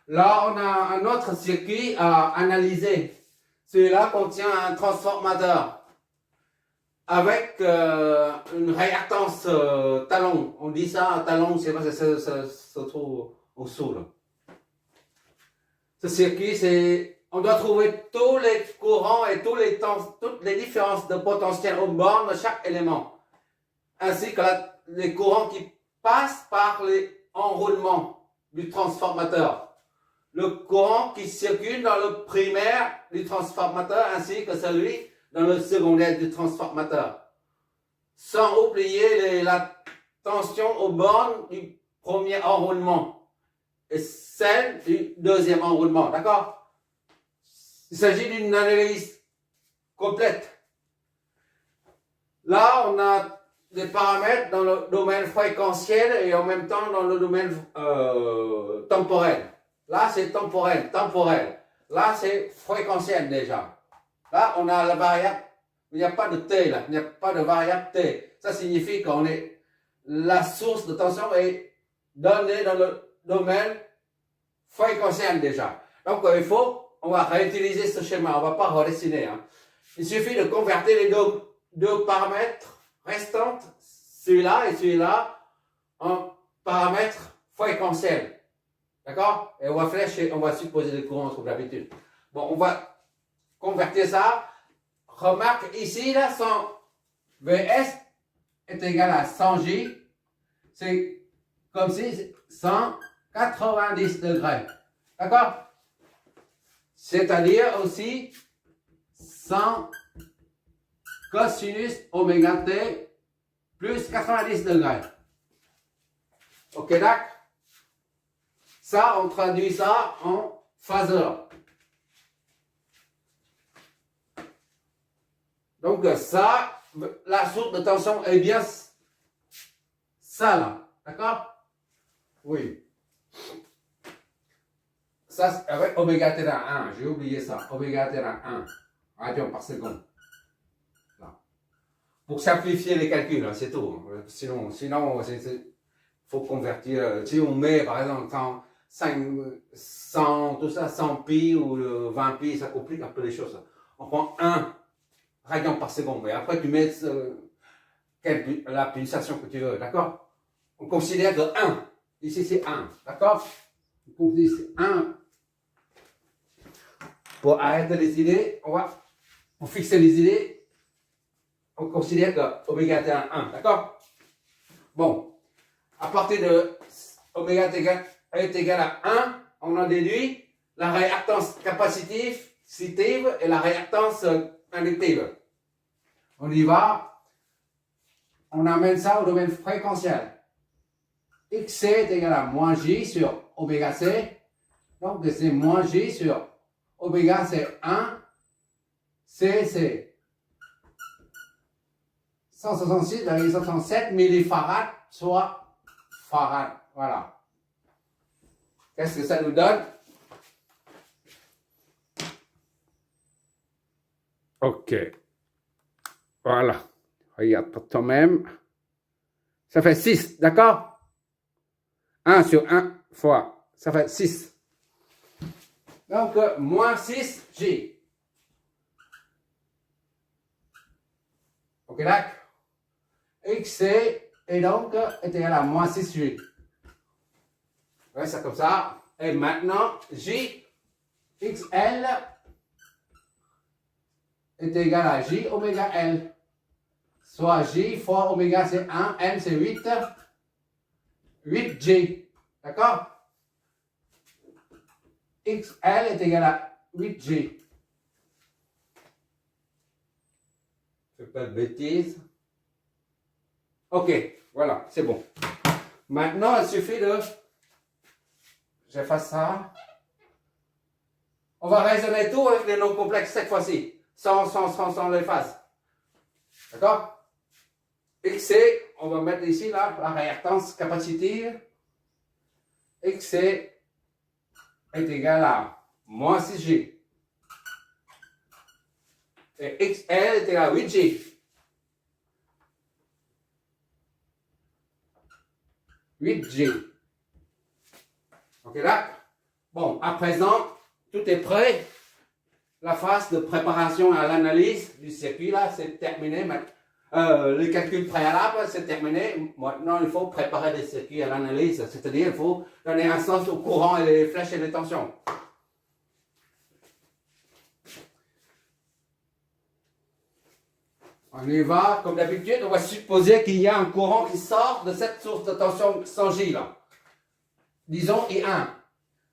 Là, on a un autre circuit à analyser. Celui-là contient un transformateur avec une réactance talon. On dit ça, talon, c'est pas, ça se trouve au dessous, là. Ce circuit, c'est, on doit trouver tous les courants et toutes les différences de potentiel aux bornes de chaque élément, ainsi que les courants qui passent par les enroulements du transformateur. Le courant qui circule dans le primaire du transformateur ainsi que celui dans le secondaire du transformateur. Sans oublier la tension aux bornes du premier enroulement et celle du deuxième enroulement. D'accord? Il s'agit d'une analyse complète. Là, on a des paramètres dans le domaine fréquentiel et en même temps dans le domaine temporel. Là, c'est temporel. Là, c'est fréquentiel déjà. Là, on a la variable. Il n'y a pas de T là. Il n'y a pas de variable T. Ça signifie qu'on est. La source de tension est donnée dans le domaine fréquentiel déjà. Donc, on va réutiliser ce schéma. On ne va pas redessiner. Hein. Il suffit de convertir les deux paramètres restants, celui-là et celui-là, en paramètres fréquentiels. D'accord? Et on va flécher, on va supposer des courants comme d'habitude. Bon, on va convertir ça. Remarque ici, là, son Vs est égal à 100J. C'est comme si 190 degrés. D'accord? C'est-à-dire aussi 100 cosinus oméga t plus 90 degrés. Ok, d'accord? Ça, on traduit ça en phaseur. Donc ça, la source de tension est bien ça là. D'accord? Oui. Ça, c'est avec oméga t à 1. J'ai oublié ça. Oméga t à 1 radians par seconde. Là. Pour simplifier les calculs, hein, c'est tout. Sinon, il faut convertir. Si on met, par exemple, 100, tout ça, 100 pi ou 20 pi, ça complique un peu les choses. On prend 1 radian par seconde, mais après tu mets la pulsation que tu veux, d'accord? On considère que 1, ici c'est 1, d'accord? On considère 1. Pour arrêter les idées, pour fixer les idées, on considère que oméga t égale 1, d'accord? Bon, à partir de oméga t est égal à 1, on en déduit la réactance capacitive et la réactance inductive. On y va, on amène ça au domaine fréquentiel. Xc est égal à moins J sur oméga c, donc c'est moins J sur oméga c'est 1, C c'est 166,67 millifarad, soit farad. Voilà. Qu'est-ce que ça nous donne? Ok. Voilà. Regarde pour toi-même. Ça fait 6, d'accord? 1 sur 1 fois. Ça fait 6. Donc, moins 6J. Ok, d'accord? XC est donc est égal à moins 6J. Ouais, c'est comme ça. Et maintenant, J, XL est égal à J oméga L. Soit J fois oméga c'est 1, L c'est 8, 8J. D'accord? XL est égal à 8J. Je fais pas de bêtises. Ok, voilà, c'est bon. Maintenant, il suffit de... J'efface ça. On va raisonner tout avec les nombres complexes cette fois-ci, sans les phases. D'accord? XC, on va mettre ici là, la réactance capacitive. XC est égal à moins 6G. Et XL est égal à 8G. 8G. Ok là? Bon, à présent, tout est prêt. La phase de préparation à l'analyse du circuit, là, c'est terminé. Le calcul préalable, c'est terminé. Maintenant, il faut préparer les circuits à l'analyse, c'est-à-dire il faut donner un sens au courant et les flèches et les tensions. On y va, comme d'habitude, on va supposer qu'il y a un courant qui sort de cette source de tension sans J, là. Disons I1.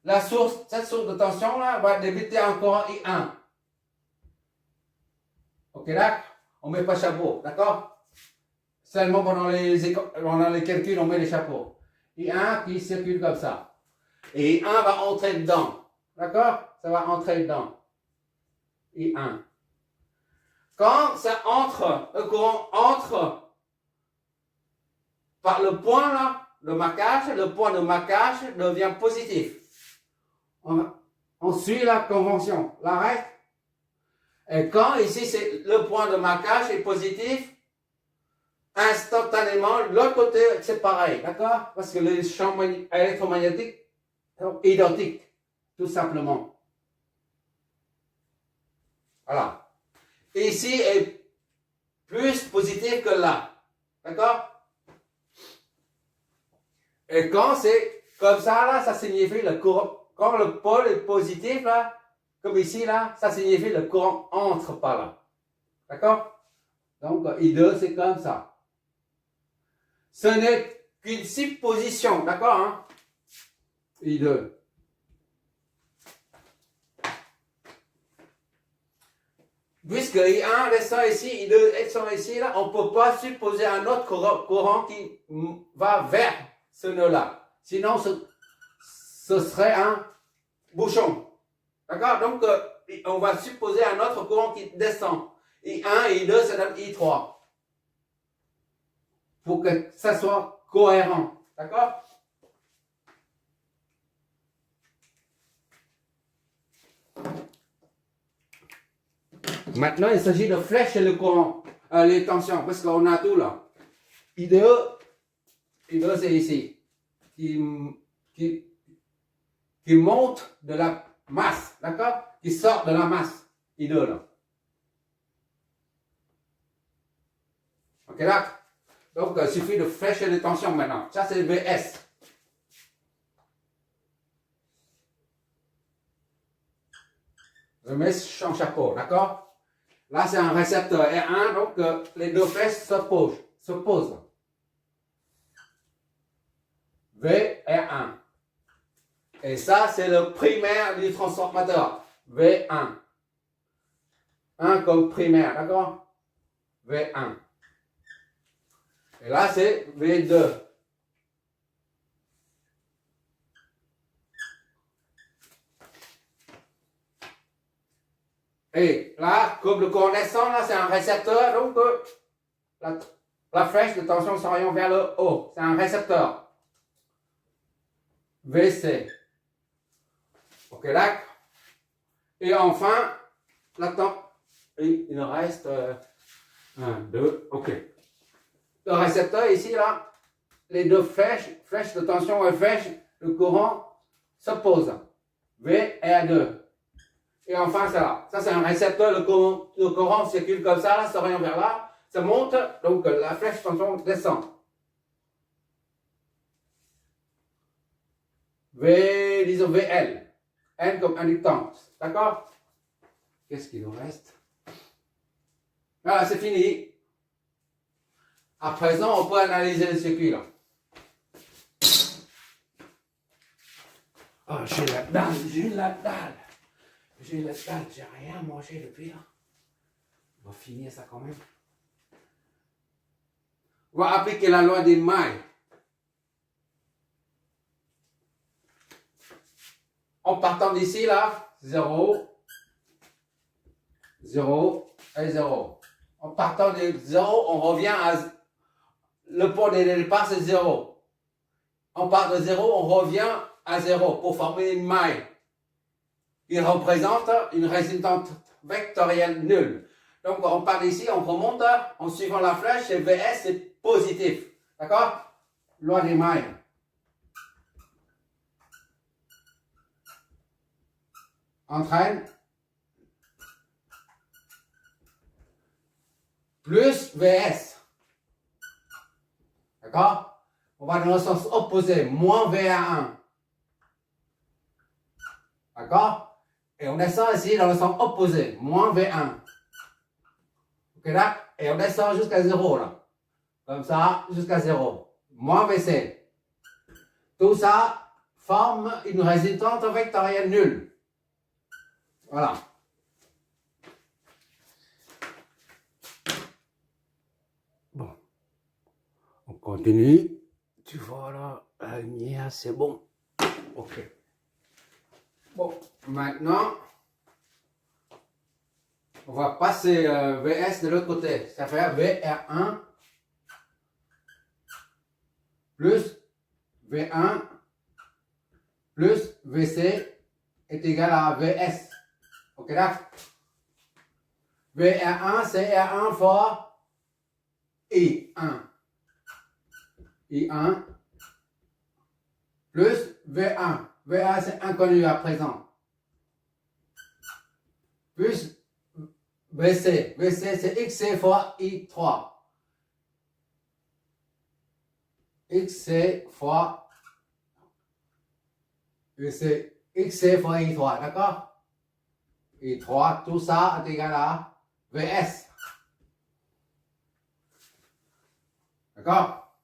Cette source de tension, là, va débuter un courant I1. Ok, d'accord? On ne met pas chapeau, d'accord? Seulement pendant les calculs, on met les chapeaux. I1 qui circule comme ça. Et I1 va entrer dedans. D'accord? Ça va entrer dedans. I1. Quand ça entre, le courant entre par le point là, de marquage, le point de marquage devient positif. On suit la convention, la règle. Et quand ici c'est le point de marquage est positif, instantanément l'autre côté c'est pareil, d'accord? Parce que les champs électromagnétiques sont identiques, tout simplement. Voilà. Ici est plus positif que là, d'accord? Et quand c'est comme ça là, ça signifie le courant. Quand le pôle est positif là, comme ici là, ça signifie le courant entre par là. D'accord? Donc I2 c'est comme ça. Ce n'est qu'une supposition, d'accord? Hein? I2. Puisque I1 descend ici, I2 descend ici, là, on ne peut pas supposer un autre courant qui va vers ce nœud-là. Sinon, ce serait un bouchon. D'accord? Donc, on va supposer un autre courant qui descend. I1 et I2, ça donne I3. Pour que ça soit cohérent. D'accord? Maintenant, il s'agit de flécher le courant, les tensions, parce qu'on a tout là. I2 c'est ici, qui monte de la masse, d'accord? Qui sort de la masse, I2 là. Ok, d'accord? Donc, il suffit de flécher les tensions maintenant. Ça, c'est VS. Je mets son chapeau, d'accord? Là, c'est un récepteur R1, donc les deux flèches s'opposent. V, R1. Et ça, c'est le primaire du transformateur. V1. 1 comme primaire, d'accord? V1. Et là, c'est V2. Et là, comme le courant descend, là, c'est un récepteur, donc la flèche de tension s'oriente vers le haut. C'est un récepteur. VC. Ok, d'accord? Et enfin, il nous reste 1, 2, ok. Le récepteur ici, là, les deux flèches de tension et flèches de courant s'opposent. V et A2. Et enfin, c'est là. Ça, c'est un récepteur. Le courant circule comme ça, là, s'oriente vers là. Ça monte, donc la flèche de tension descend. Disons VL. N comme inductance. D'accord? Qu'est-ce qu'il nous reste? Voilà, c'est fini. À présent, on peut analyser le circuit, là. Oh, j'ai la dalle, j'ai rien mangé depuis, là. On va finir ça quand même. On va appliquer la loi des mailles. En partant d'ici, là, 0, 0 et 0. En partant de 0, on revient à... Le point de départ, c'est 0. On part de 0, on revient à 0 pour former une maille. Il représente une résistance vectorielle nulle. Donc, on part d'ici, on remonte en suivant la flèche et VS, c'est positif. D'accord? Loi des mailles. entraîne plus VS. D'accord? On va dans le sens opposé, moins VA1. D'accord? Et on descend ici dans le sens opposé, moins V1. Ok là? Et on descend jusqu'à 0 là. Comme ça, jusqu'à 0. Moins VC. Tout ça forme une résultante vectorielle nulle. Voilà. Bon. On continue. Tu vois là, la lumière, c'est bon. Ok. Bon, maintenant, on va passer VS de l'autre côté. Ça fait VR1 plus V1 plus VC est égal à VS. Ok là? VR1 c'est R1 fois I1. I1 plus V1. V1 c'est inconnu à présent. Plus VC. VC c'est XC fois I3. XC fois VC. XC fois I3. D'accord? I3, tout ça est égal à VS. D'accord?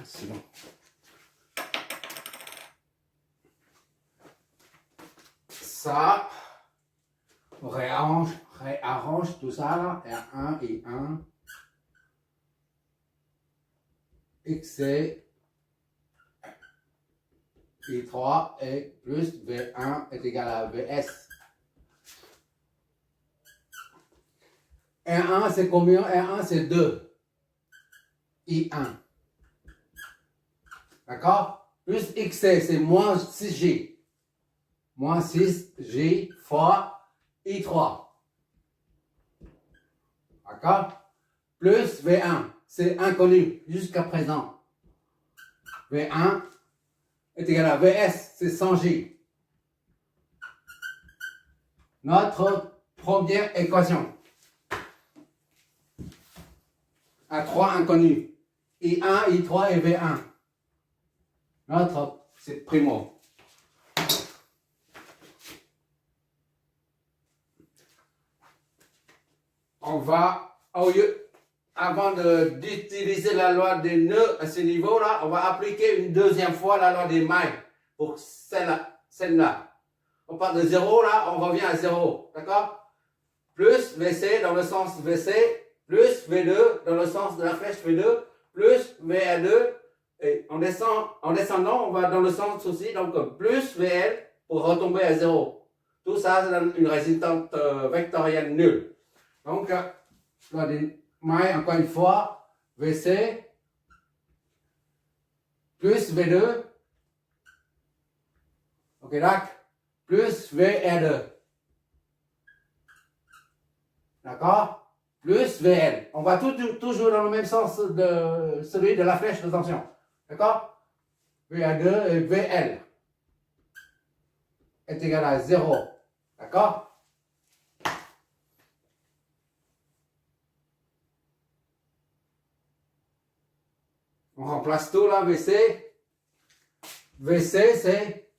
C'est bon. Ça, on réarrange tout ça là. R1 et 1. XC I3 et plus V1 est égal à VS. R1 c'est combien? R1 c'est 2. I1. D'accord? Plus XC c'est moins 6J. Moins 6J fois I3. D'accord? Plus V1. C'est inconnu jusqu'à présent. V1 est égal à VS, c'est 100J. Notre première équation. À 3 inconnus. I1, I3 et V1. Notre, c'est primo. On va, au lieu, avant d'utiliser la loi des nœuds à ce niveau-là, on va appliquer une deuxième fois la loi des mailles pour celle-là. On part de 0, là, on revient à 0. D'accord? Plus VC dans le sens VC, plus V2 dans le sens de la flèche V2, plus VA2. Et en descendant, on va dans le sens aussi, donc plus VL pour retomber à 0. Tout ça, ça donne une résultante vectorielle nulle. Donc, loi des mailles, encore une fois, VC plus V2, ok, là, plus VR2. D'accord? Plus VL. On va toujours dans le même sens de celui de la flèche de tension. D'accord? VA2 et VL est égal à 0. D'accord? On remplace tout là, VC. VC, c'est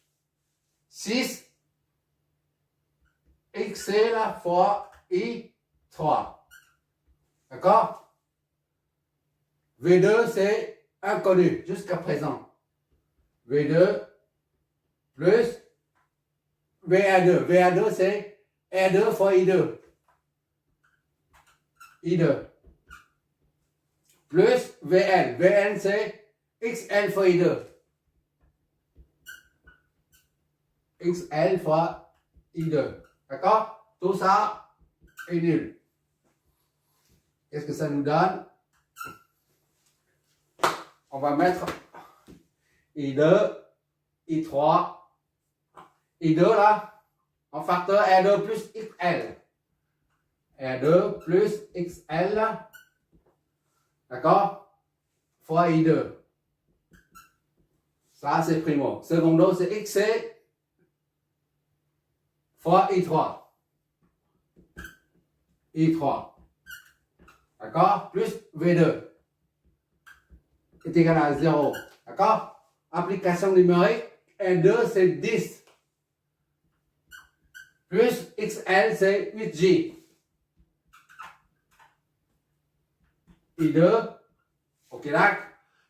6 XC là, fois I3. D'accord? V2, c'est inconnu jusqu'à présent. V2 plus VA2. VA2, c'est R2 fois I2. I2. Plus VN. VN, c'est XL fois I2. XL fois I2. D'accord? Tout ça est nul. Qu'est-ce que ça nous donne? On va mettre I2, I3, I2 là, en facteur R2 plus XL. R2 plus XL, d'accord? Fois I2. Ça, c'est primo. Secondo, c'est XC fois I3. I3. D'accord? Plus V2 est égal à 0. D'accord? Application numérique, N2 c'est 10. Plus XL c'est 8J. I2, ok là,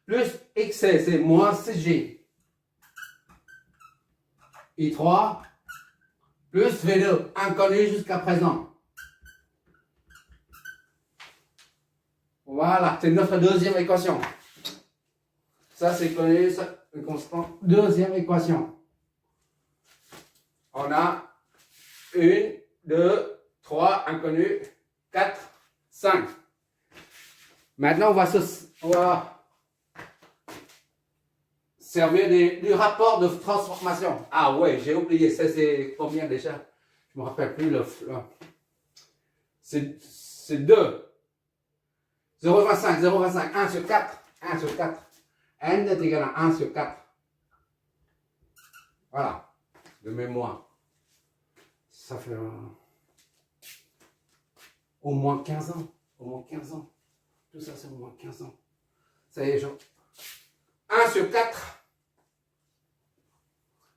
plus XC c'est moins 6J. I3, plus V2, inconnu jusqu'à présent. Voilà, c'est notre deuxième équation. Ça, c'est connu, ça, une constante. Deuxième équation. On a 1, 2, 3, inconnu, 4, 5. Maintenant, on va servir du rapport de transformation. Ah ouais, j'ai oublié, ça c'est combien déjà? Je ne me rappelle plus. C'est 2. 0,25, 0,25, 1 sur 4, 1 sur 4. N est égal à 1 sur 4. Voilà, de mémoire. Ça fait au moins 15 ans. Au moins 15 ans. Tout ça, c'est au moins 15 ans. Ça y est, 1 sur 4.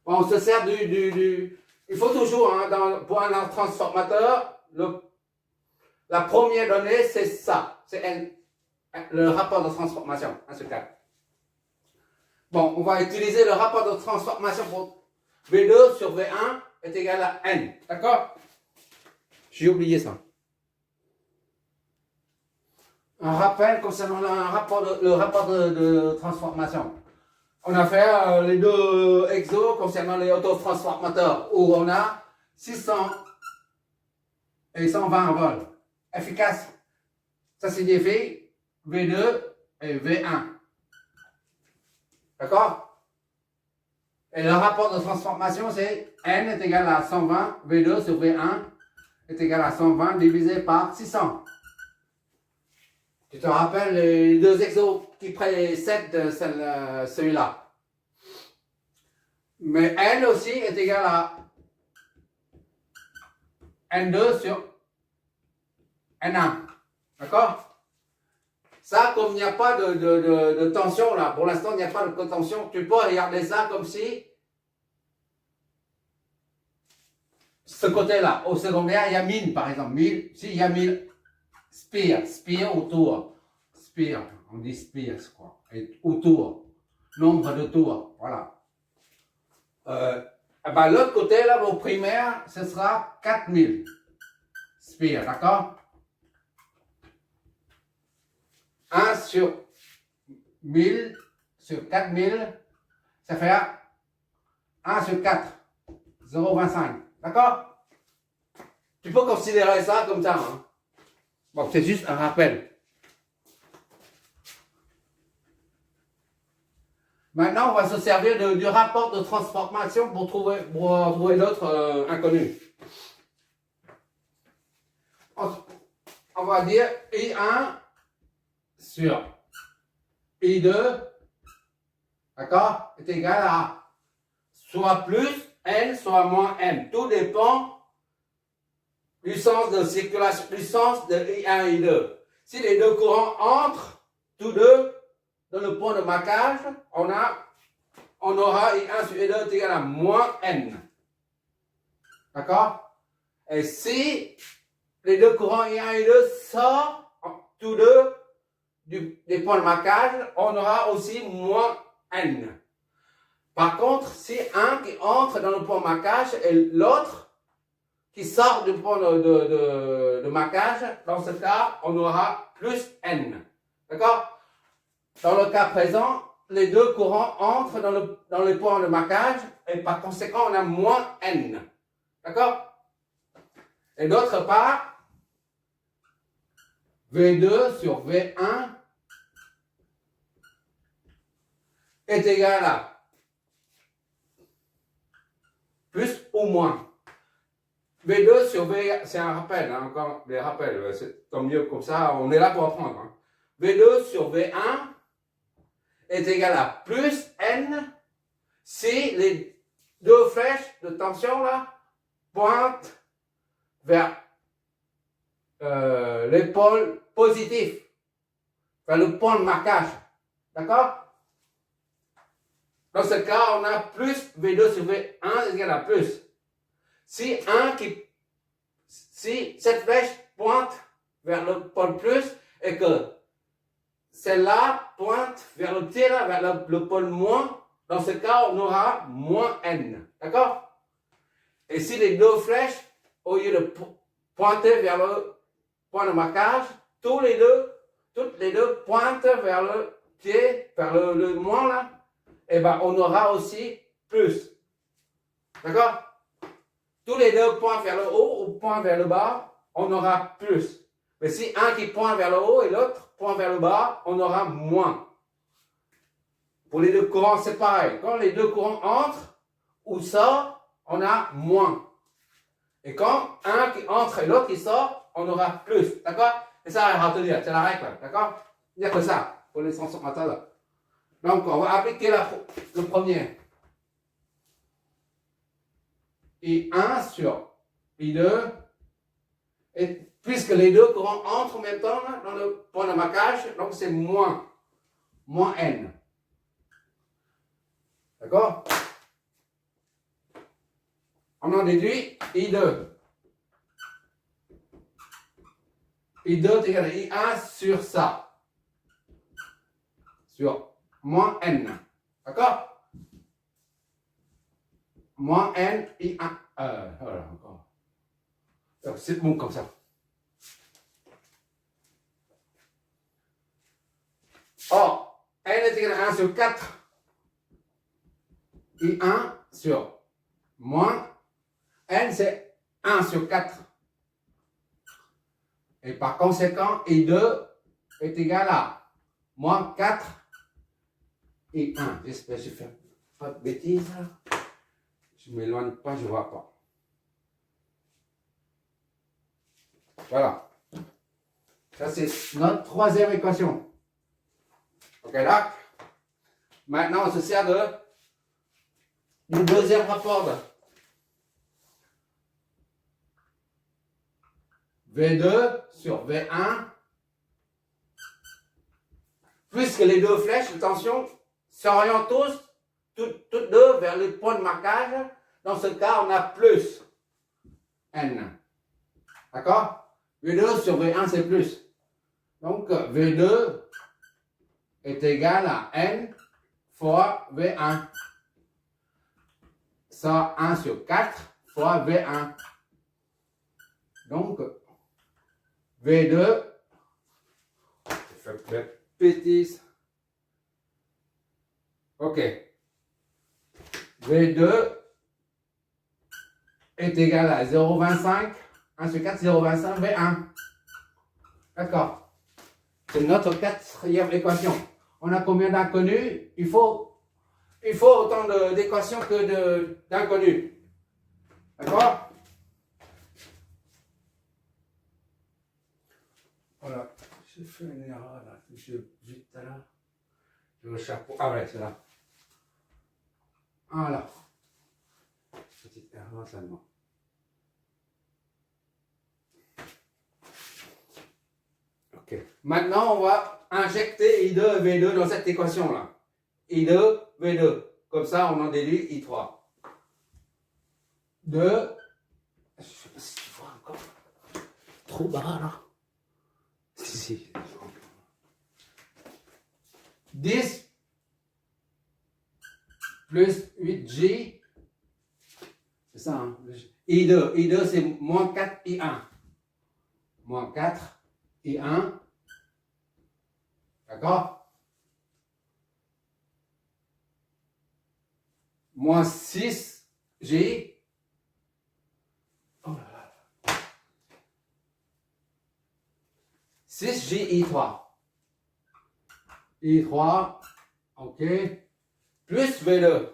Bon, on se sert il faut toujours, hein, pour un transformateur, la première donnée, c'est ça. C'est le rapport de transformation, 1 sur 4. Bon, on va utiliser le rapport de transformation pour V2 sur V1 est égal à N. D'accord? J'ai oublié ça. Un rappel concernant le rapport de transformation. On a fait les deux exos concernant les autotransformateurs où on a 600 et 120 volts. Efficace. Ça signifie V2 et V1. D'accord? Et le rapport de transformation, c'est N est égal à 120, V2 sur V1 est égal à 120 divisé par 600. Tu te rappelles les deux exos qui précèdent celui-là. Mais N aussi est égal à N2 sur N1. D'accord? Ça, comme il n'y a pas de tension là, pour l'instant il n'y a pas de tension, tu peux regarder ça comme si ce côté-là, au secondaire, il y a 1000 par exemple. 1000, si il y a 1000 spire autour. Spire, on dit spire, je crois. Et autour. Nombre de tours, voilà. Ben, l'autre côté, là, au primaire, ce sera 4000 spire, d'accord? 1 sur 1000 sur 4000, ça fait 1 sur 4, 0,25. D'accord? Tu peux considérer ça comme ça. Hein? Bon, c'est juste un rappel. Maintenant, on va se servir du rapport de transformation pour trouver d'autres inconnus. On va dire I1 sur I2, d'accord, est égal à soit plus N, soit moins N. Tout dépend du sens de circulation, du sens de I1 et I2. Si les deux courants entrent, tous deux, dans le point de marquage, on aura I1 sur I2 est égal à moins N. D'accord? Et si les deux courants I1 et I2 sortent, tous deux, des points de marquage, on aura aussi moins N. Par contre, si un qui entre dans le point de marquage et l'autre qui sort du point de marquage, dans ce cas, on aura plus N. D'accord? Dans le cas présent, les deux courants entrent dans le point de marquage et par conséquent, on a moins N. D'accord? Et d'autre part, V2 sur V1 est égal à plus ou moins. V2 sur V1, c'est un rappel, hein, encore des rappels, c'est tant mieux comme ça, on est là pour apprendre. Hein. V2 sur V1 est égal à plus N si les deux flèches de tension là pointe vers les pôles positifs, vers le point de marquage. D'accord? Dans ce cas, on a plus V2 sur V1 égale à plus. Si cette flèche pointe vers le pôle plus et que celle-là pointe vers le pied là, vers le pôle moins, dans ce cas, on aura moins N. D'accord? Et si les deux flèches, au lieu de pointer vers le point de marquage, toutes les deux pointent vers le pied, vers le moins là, et ben on aura aussi plus. D'accord? Tous les deux pointent vers le haut ou pointent vers le bas, on aura plus. Mais si un qui pointe vers le haut et l'autre pointe vers le bas, on aura moins. Pour les deux courants, c'est pareil. Quand les deux courants entrent ou sortent, on a moins. Et quand un qui entre et l'autre qui sort, on aura plus. D'accord? Et ça, à retenir, c'est la règle. D'accord? Il n'y a que ça pour les transformateurs là. Donc, on va appliquer le premier. I1 sur I2. Et puisque les deux courants entrent en même temps là, dans le point de marquage, donc c'est moins N. D'accord? On en déduit I2. I2 est égal à I1 sur ça. Sur moins N. D'accord? Moins N, I1. Voilà, encore. C'est bon comme ça. Or, N est égal à 1 sur 4. I1 sur moins N, c'est 1 sur 4. Et par conséquent, I2 est égal à moins 4 I1. J'espère que je ne fais pas de bêtises. Je ne m'éloigne pas, je ne vois pas. Voilà. Ça, c'est notre troisième équation. Ok, là. Maintenant, on se sert du deuxième rapport de V2 sur V1. Puisque les deux flèches, attention, s'orientent toutes deux vers le point de marquage. Dans ce cas, on a plus N. D'accord? V2 sur V1, c'est plus. Donc, V2 est égal à N fois V1. Ça, 1 sur 4 fois V1. Donc, V2, je fais une bêtise. Ok. V2 est égal à 0,25. 1 sur 4, 0,25, V1. D'accord. C'est notre quatrième équation. On a combien d'inconnus? Il faut autant d'équations que d'inconnus. D'accord? Voilà. J'ai fait une erreur là. J'ai vu tout à l'heure. Le chapeau. Ah ouais, c'est là. Voilà. Petite erreur seulement. Ok. Maintenant, on va injecter I2 et V2 dans cette équation-là. I2, V2. Comme ça, on en déduit I3. 2. Je sais pas si tu vois encore. Trop bas, là. Si. 10 plus 8J. C'est ça, hein? I2, c'est moins 4 I1. Moins 4 I1. D'accord? Moins 6J. Oh là là. 6J I3. I3. OK. Plus V2.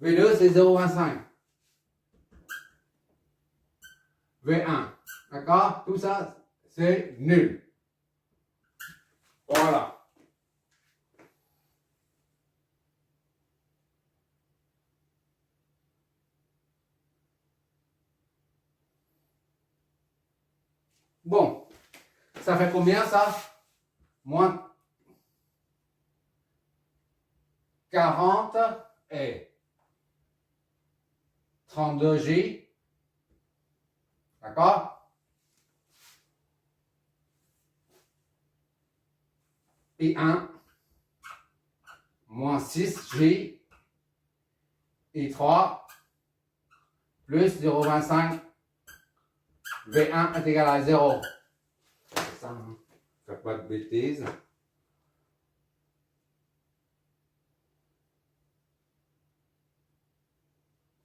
V2, c'est 0,25. V1. D'accord? Tout ça, c'est nul. Voilà. Bon, ça fait combien ça? Moins 40 et 32J. D'accord? Et 1 moins 6J et 3 plus 0,25 V1 est égal à 0. C'est ça, hein? Faites pas de bêtises.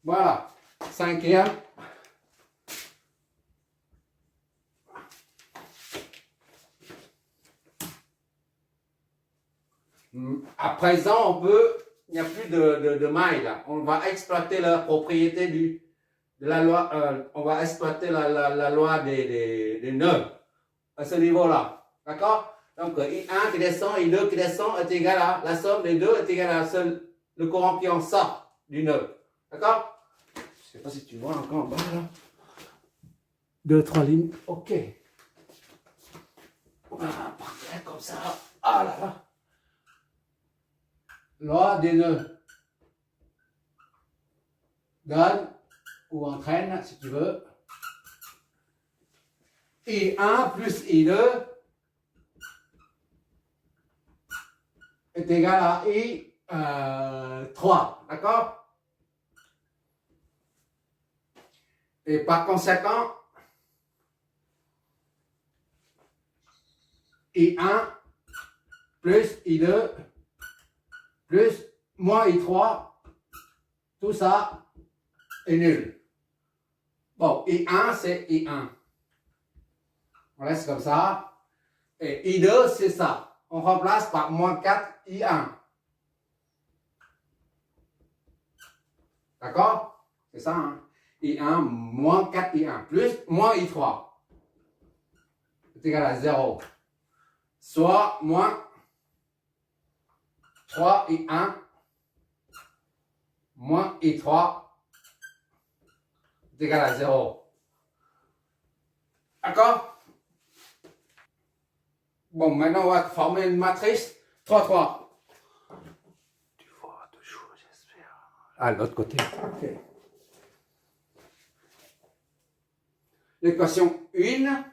Voilà. Cinquième. À présent, il n'y a plus de mailles là. On va exploiter la propriété de la loi, on va exploiter la loi des nœuds à ce niveau-là. D'accord? Donc, I1 qui descend, I2 qui descend est égal à la somme des deux est égale à le courant qui en sort du nœud. D'accord? Je ne sais pas si tu vois encore en bas là. 2, 3 lignes. OK. Voilà, parfait, comme ça. Ah là là. Loi des nœuds. Donne ou entraîne, si tu veux. I1 plus I2 est égal à I3. D'accord? Et par conséquent, I1 plus I2 plus moins I3, tout ça est nul. Bon, I1 c'est I1. On laisse comme ça. Et I2 c'est ça. On remplace par moins 4 I1. D'accord? C'est ça, hein? I1 moins 4 I1 plus moins I3 est égal à 0. Soit moins 3 I1 moins I3 est égal à 0. D'accord? Bon, maintenant on va former une matrice 3, 3. Tu vois toujours, j'espère. Ah, l'autre côté. Ok. L'équation 1